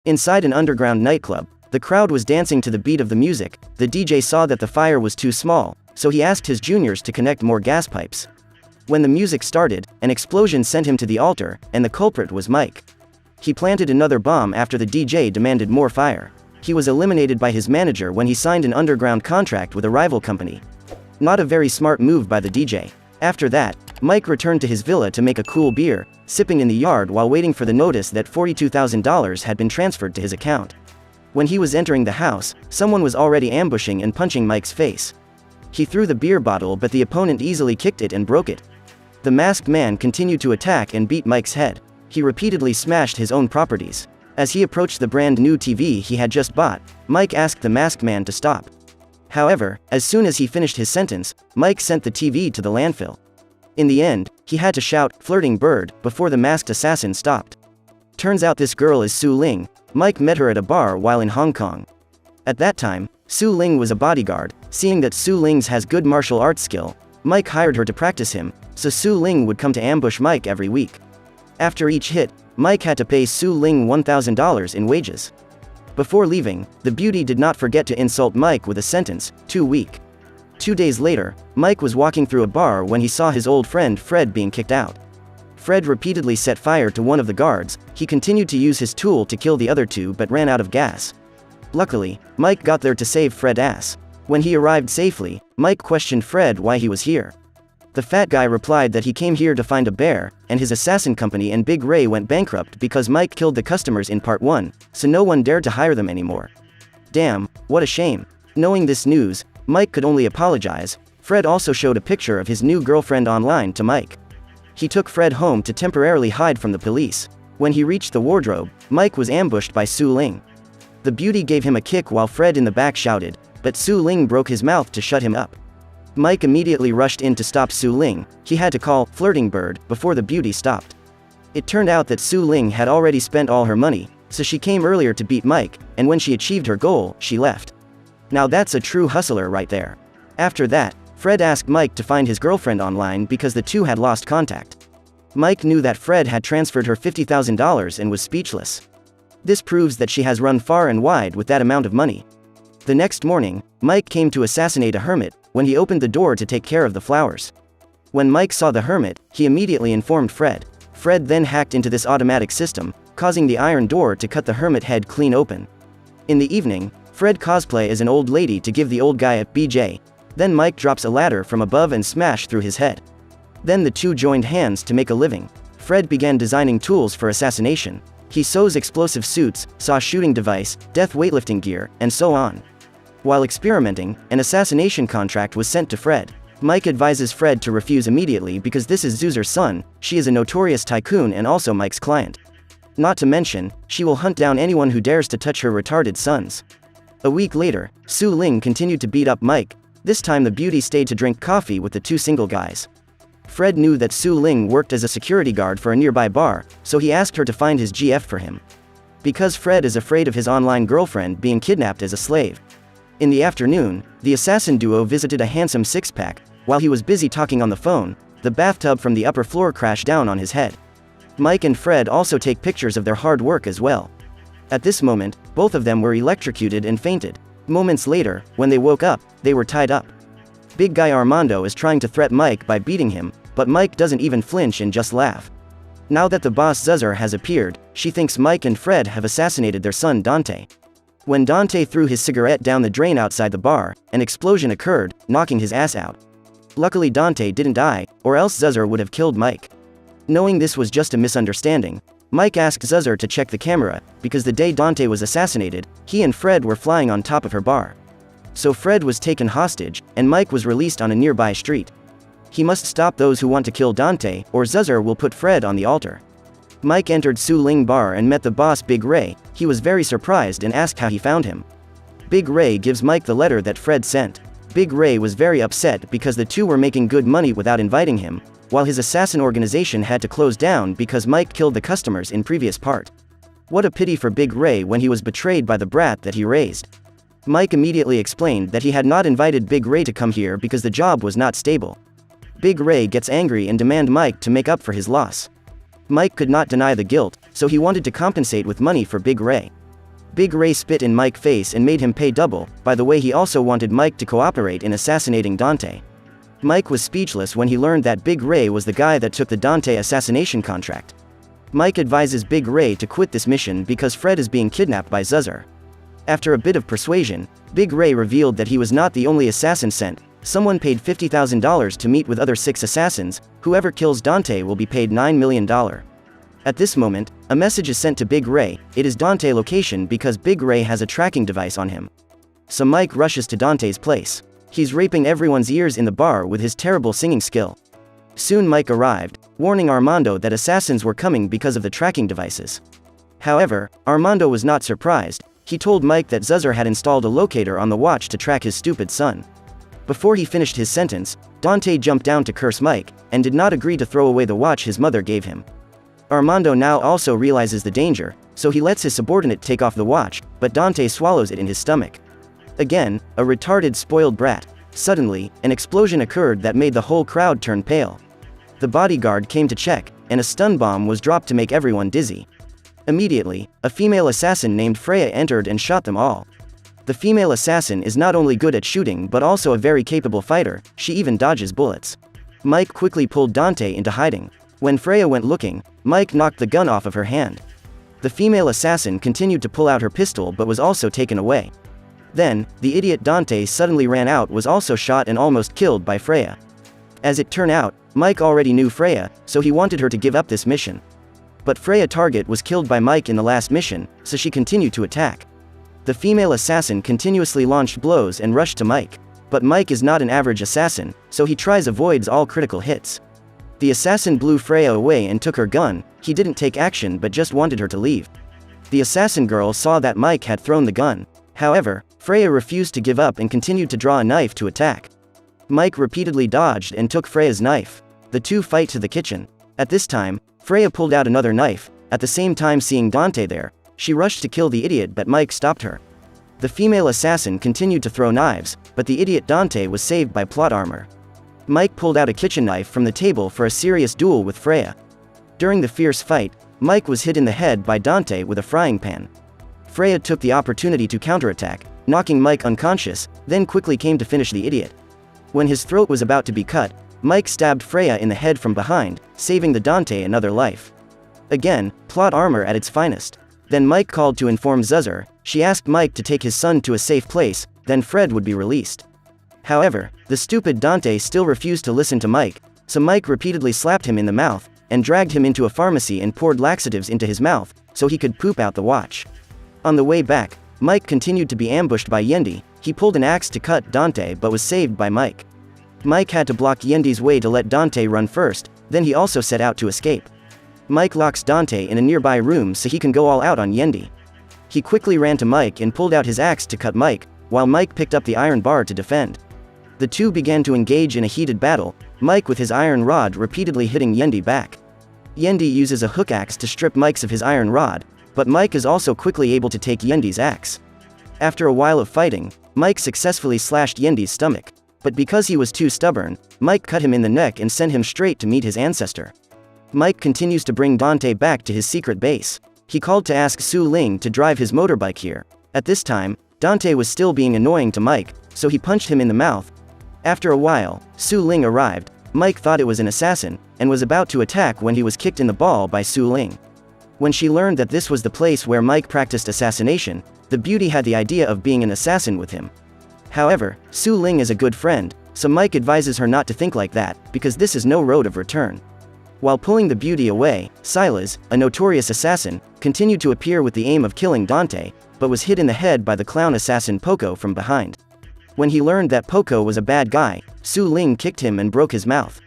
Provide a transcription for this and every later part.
Inside an underground nightclub, the crowd was dancing to the beat of the music. The DJ saw that the fire was too small, so he asked his juniors to connect more gas pipes. When the music started, an explosion sent him to the altar, and the culprit was Mike. He planted another bomb after the DJ demanded more fire. He was eliminated by his manager when he signed an underground contract with a rival company. Not a very smart move by the DJ. After that, Mike returned to his villa to make a cool beer, sipping in the yard while waiting for the notice that $42,000 had been transferred to his account. When he was entering the house, someone was already ambushing and punching Mike's face. He threw the beer bottle, but the opponent easily kicked it and broke it. The masked man continued to attack and beat Mike's head. He repeatedly smashed his own properties. As he approached the brand new TV he had just bought, Mike asked the masked man to stop. However, as soon as he finished his sentence, Mike sent the TV to the landfill. In the end, he had to shout, "Flirting bird," before the masked assassin stopped. Turns out this girl is Su Ling. Mike met her at a bar while in Hong Kong. At that time, Su Ling was a bodyguard. Seeing that Su Ling has good martial arts skill, Mike hired her to practice him, so Su Ling would come to ambush Mike every week. After each hit, Mike had to pay Su Ling $1,000 in wages. Before leaving, the beauty did not forget to insult Mike with a sentence, "too weak." 2 days later, Mike was walking through a bar when he saw his old friend Fred being kicked out. Fred repeatedly set fire to one of the guards. He continued to use his tool to kill the other two but ran out of gas. Luckily, Mike got there to save Fred's ass. When he arrived safely, Mike questioned Fred why he was here. The fat guy replied that he came here to find a bear, and his assassin company and Big Ray went bankrupt because Mike killed the customers in part 1, so no one dared to hire them anymore. Damn, what a shame. Knowing this news, Mike could only apologize. Fred also showed a picture of his new girlfriend online to Mike. He took Fred home to temporarily hide from the police. When he reached the wardrobe, Mike was ambushed by Su Ling. The beauty gave him a kick while Fred in the back shouted, but Su Ling broke his mouth to shut him up. Mike immediately rushed in to stop Su Ling. He had to call "Flirting bird" before the beauty stopped. It turned out that Su Ling had already spent all her money, so she came earlier to beat Mike, and when she achieved her goal, she left. Now that's a true hustler right there. After that, Fred asked Mike to find his girlfriend online because the two had lost contact. Mike knew that Fred had transferred her $50,000 and was speechless. This proves that she has run far and wide with that amount of money. The next morning, Mike came to assassinate a hermit. When he opened the door to take care of the flowers. When Mike saw the hermit, he immediately informed Fred. Fred then hacked into this automatic system, causing the iron door to cut the hermit head clean open. In the evening, Fred cosplay as an old lady to give the old guy a BJ. Then Mike drops a ladder from above and smash through his head. Then the two joined hands to make a living. Fred began designing tools for assassination. He sews explosive suits, saw shooting device, death weightlifting gear, and so on. While experimenting, an assassination contract was sent to Fred. Mike advises Fred to refuse immediately because this is Zuzer's son. She is a notorious tycoon and also Mike's client. Not to mention, she will hunt down anyone who dares to touch her retarded sons. A week later, Su Ling continued to beat up Mike. This time the beauty stayed to drink coffee with the two single guys. Fred knew that Su Ling worked as a security guard for a nearby bar, so he asked her to find his GF for him. Because Fred is afraid of his online girlfriend being kidnapped as a slave. In the afternoon, the assassin duo visited a handsome six-pack. While he was busy talking on the phone, the bathtub from the upper floor crashed down on his head. Mike and Fred also take pictures of their hard work as well. At this moment, both of them were electrocuted and fainted. Moments later, when they woke up, they were tied up. Big guy Armando is trying to threaten Mike by beating him, but Mike doesn't even flinch and just laugh. Now that the boss Zuzer has appeared, she thinks Mike and Fred have assassinated their son Dante. When Dante threw his cigarette down the drain outside the bar, an explosion occurred, knocking his ass out. Luckily Dante didn't die, or else Zuzer would have killed Mike. Knowing this was just a misunderstanding, Mike asked Zuzer to check the camera, because the day Dante was assassinated, he and Fred were flying on top of her bar. So Fred was taken hostage, and Mike was released on a nearby street. He must stop those who want to kill Dante, or Zuzer will put Fred on the altar. Mike entered Su Ling bar and met the boss Big Ray. He was very surprised and asked how he found him. Big Ray gives Mike the letter that Fred sent. Big Ray was very upset because the two were making good money without inviting him, while his assassin organization had to close down because Mike killed the customers in previous part. What a pity for Big Ray when he was betrayed by the brat that he raised. Mike immediately explained that he had not invited Big Ray to come here because the job was not stable. Big Ray gets angry and demands Mike to make up for his loss. Mike could not deny the guilt, so he wanted to compensate with money for Big Ray. Big Ray spit in Mike's face and made him pay double. By the way, he also wanted Mike to cooperate in assassinating Dante. Mike was speechless when he learned that Big Ray was the guy that took the Dante assassination contract. Mike advises Big Ray to quit this mission because Fred is being kidnapped by Zuzer. After a bit of persuasion, Big Ray revealed that he was not the only assassin sent. Someone paid $50,000 to meet with other 6 assassins. Whoever kills Dante will be paid $9 million. At this moment, a message is sent to Big Ray. It is Dante's location because Big Ray has a tracking device on him. So Mike rushes to Dante's place. He's raping everyone's ears in the bar with his terrible singing skill. Soon Mike arrived, warning Armando that assassins were coming because of the tracking devices. However, Armando was not surprised. He told Mike that Zuzer had installed a locator on the watch to track his stupid son. Before he finished his sentence, Dante jumped down to curse Mike, and did not agree to throw away the watch his mother gave him. Armando now also realizes the danger, so he lets his subordinate take off the watch, but Dante swallows it in his stomach. Again, a retarded spoiled brat. Suddenly, an explosion occurred that made the whole crowd turn pale. The bodyguard came to check, and a stun bomb was dropped to make everyone dizzy. Immediately, a female assassin named Freya entered and shot them all. The female assassin is not only good at shooting but also a very capable fighter. She even dodges bullets. Mike quickly pulled Dante into hiding. When Freya went looking, Mike knocked the gun off of her hand. The female assassin continued to pull out her pistol but was also taken away. Then, the idiot Dante suddenly ran out, was also shot and almost killed by Freya. As it turned out, Mike already knew Freya, so he wanted her to give up this mission. But Freya's target was killed by Mike in the last mission, so she continued to attack. The female assassin continuously launched blows and rushed to Mike. But Mike is not an average assassin, so he avoids all critical hits. The assassin blew Freya away and took her gun. He didn't take action but just wanted her to leave. The assassin girl saw that Mike had thrown the gun. However, Freya refused to give up and continued to draw a knife to attack. Mike repeatedly dodged and took Freya's knife. The two fight to the kitchen. At this time, Freya pulled out another knife. At the same time, seeing Dante there, she rushed to kill the idiot but Mike stopped her. The female assassin continued to throw knives, but the idiot Dante was saved by plot armor. Mike pulled out a kitchen knife from the table for a serious duel with Freya. During the fierce fight, Mike was hit in the head by Dante with a frying pan. Freya took the opportunity to counterattack, knocking Mike unconscious, then quickly came to finish the idiot. When his throat was about to be cut, Mike stabbed Freya in the head from behind, saving the Dante another life. Again, plot armor at its finest. Then Mike called to inform Zuzer. She asked Mike to take his son to a safe place, then Fred would be released. However, the stupid Dante still refused to listen to Mike, so Mike repeatedly slapped him in the mouth, and dragged him into a pharmacy and poured laxatives into his mouth, so he could poop out the watch. On the way back, Mike continued to be ambushed by Yendi. He pulled an axe to cut Dante but was saved by Mike. Mike had to block Yendi's way to let Dante run first, then he also set out to escape. Mike locks Dante in a nearby room so he can go all out on Yendi. He quickly ran to Mike and pulled out his axe to cut Mike, while Mike picked up the iron bar to defend. The two began to engage in a heated battle, Mike with his iron rod repeatedly hitting Yendi back. Yendi uses a hook axe to strip Mike of his iron rod, but Mike is also quickly able to take Yendi's axe. After a while of fighting, Mike successfully slashed Yendi's stomach. But because he was too stubborn, Mike cut him in the neck and sent him straight to meet his ancestor. Mike continues to bring Dante back to his secret base. He called to ask Su Ling to drive his motorbike here. At this time, Dante was still being annoying to Mike, so he punched him in the mouth. After a while, Su Ling arrived. Mike thought it was an assassin, and was about to attack when he was kicked in the ball by Su Ling. When she learned that this was the place where Mike practiced assassination, the beauty had the idea of being an assassin with him. However, Su Ling is a good friend, so Mike advises her not to think like that, because this is no road of return. While pulling the beauty away, Silas, a notorious assassin, continued to appear with the aim of killing Dante, but was hit in the head by the clown assassin Poco from behind. When he learned that Poco was a bad guy, Su Ling kicked him and broke his mouth.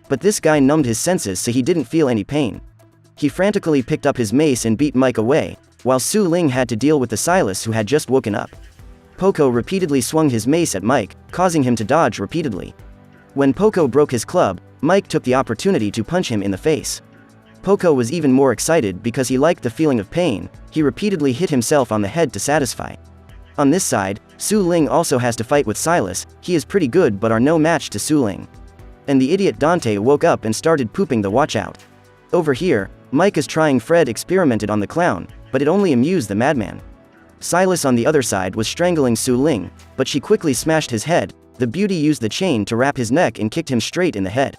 But this guy numbed his senses so he didn't feel any pain. He frantically picked up his mace and beat Mike away, while Su Ling had to deal with the Silas who had just woken up. Poco repeatedly swung his mace at Mike, causing him to dodge repeatedly. When Poco broke his club, Mike took the opportunity to punch him in the face. Poco was even more excited because he liked the feeling of pain. He repeatedly hit himself on the head to satisfy. On this side, Su Ling also has to fight with Silas. He is pretty good but are no match to Su Ling. And the idiot Dante woke up and started pooping the watch out. Over here, Mike is trying. Fred experimented on the clown, but it only amused the madman. Silas on the other side was strangling Su Ling, but she quickly smashed his head. The beauty used the chain to wrap his neck and kicked him straight in the head.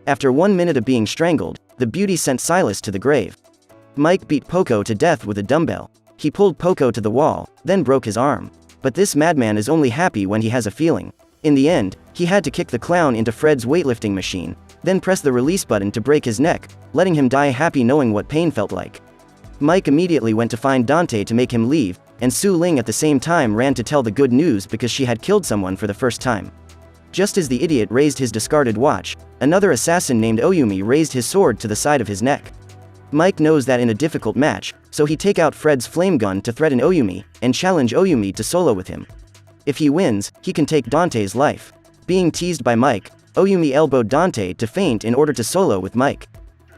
After 1 minute of being strangled, the beauty sent Silas to the grave. Mike beat Poco to death with a dumbbell. He pulled Poco to the wall, then broke his arm. But this madman is only happy when he has a feeling. In the end, he had to kick the clown into Fred's weightlifting machine, then press the release button to break his neck, letting him die happy knowing what pain felt like. Mike immediately went to find Dante to make him leave, and Su Ling at the same time ran to tell the good news because she had killed someone for the first time. Just as the idiot raised his discarded watch, another assassin named Oyumi raised his sword to the side of his neck. Mike knows that in a difficult match, so he take out Fred's flame gun to threaten Oyumi, and challenge Oyumi to solo with him. If he wins, he can take Dante's life. Being teased by Mike, Oyumi elbowed Dante to faint in order to solo with Mike.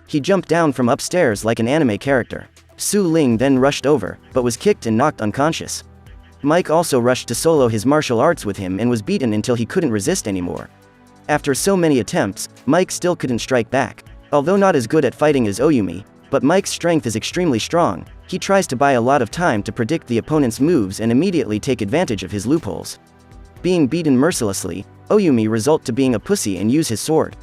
He jumped down from upstairs like an anime character. Su Ling then rushed over, but was kicked and knocked unconscious. Mike also rushed to solo his martial arts with him and was beaten until he couldn't resist anymore. After so many attempts, Mike still couldn't strike back. Although not as good at fighting as Oyumi, but Mike's strength is extremely strong, he tries to buy a lot of time to predict the opponent's moves and immediately take advantage of his loopholes. Being beaten mercilessly, Oyumi result to being a pussy and use his sword.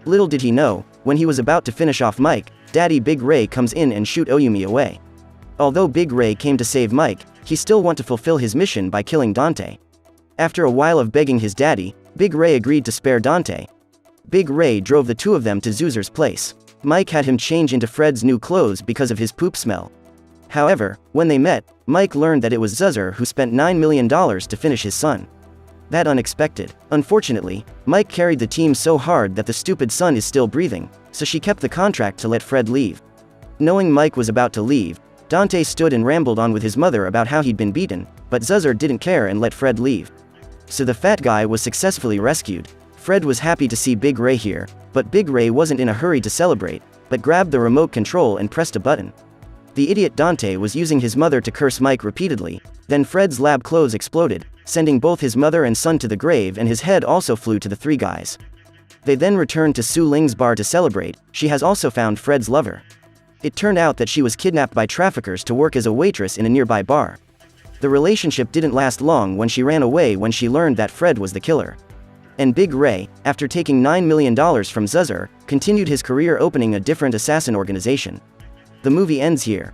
Little did he know, when he was about to finish off Mike, Daddy Big Ray comes in and shoot Oyumi away. Although Big Ray came to save Mike, he still want to fulfill his mission by killing Dante. After a while of begging his daddy, Big Ray agreed to spare Dante. Big Ray drove the two of them to Zuzer's place. Mike had him change into Fred's new clothes because of his poop smell. However, when they met, Mike learned that it was Zuzer who spent $9 million to finish his son. That unexpected. Unfortunately, Mike carried the team so hard that the stupid son is still breathing, so she kept the contract to let Fred leave. Knowing Mike was about to leave, Dante stood and rambled on with his mother about how he'd been beaten, but Zuzer didn't care and let Fred leave. So the fat guy was successfully rescued. Fred was happy to see Big Ray here, but Big Ray wasn't in a hurry to celebrate, but grabbed the remote control and pressed a button. The idiot Dante was using his mother to curse Mike repeatedly, then Fred's lab clothes exploded, sending both his mother and son to the grave, and his head also flew to the three guys. They then returned to Su Ling's bar to celebrate. She has also found Fred's lover. It turned out that she was kidnapped by traffickers to work as a waitress in a nearby bar. The relationship didn't last long when she ran away when she learned that Fred was the killer. And Big Ray, after taking $9 million from Zuzer, continued his career opening a different assassin organization. The movie ends here.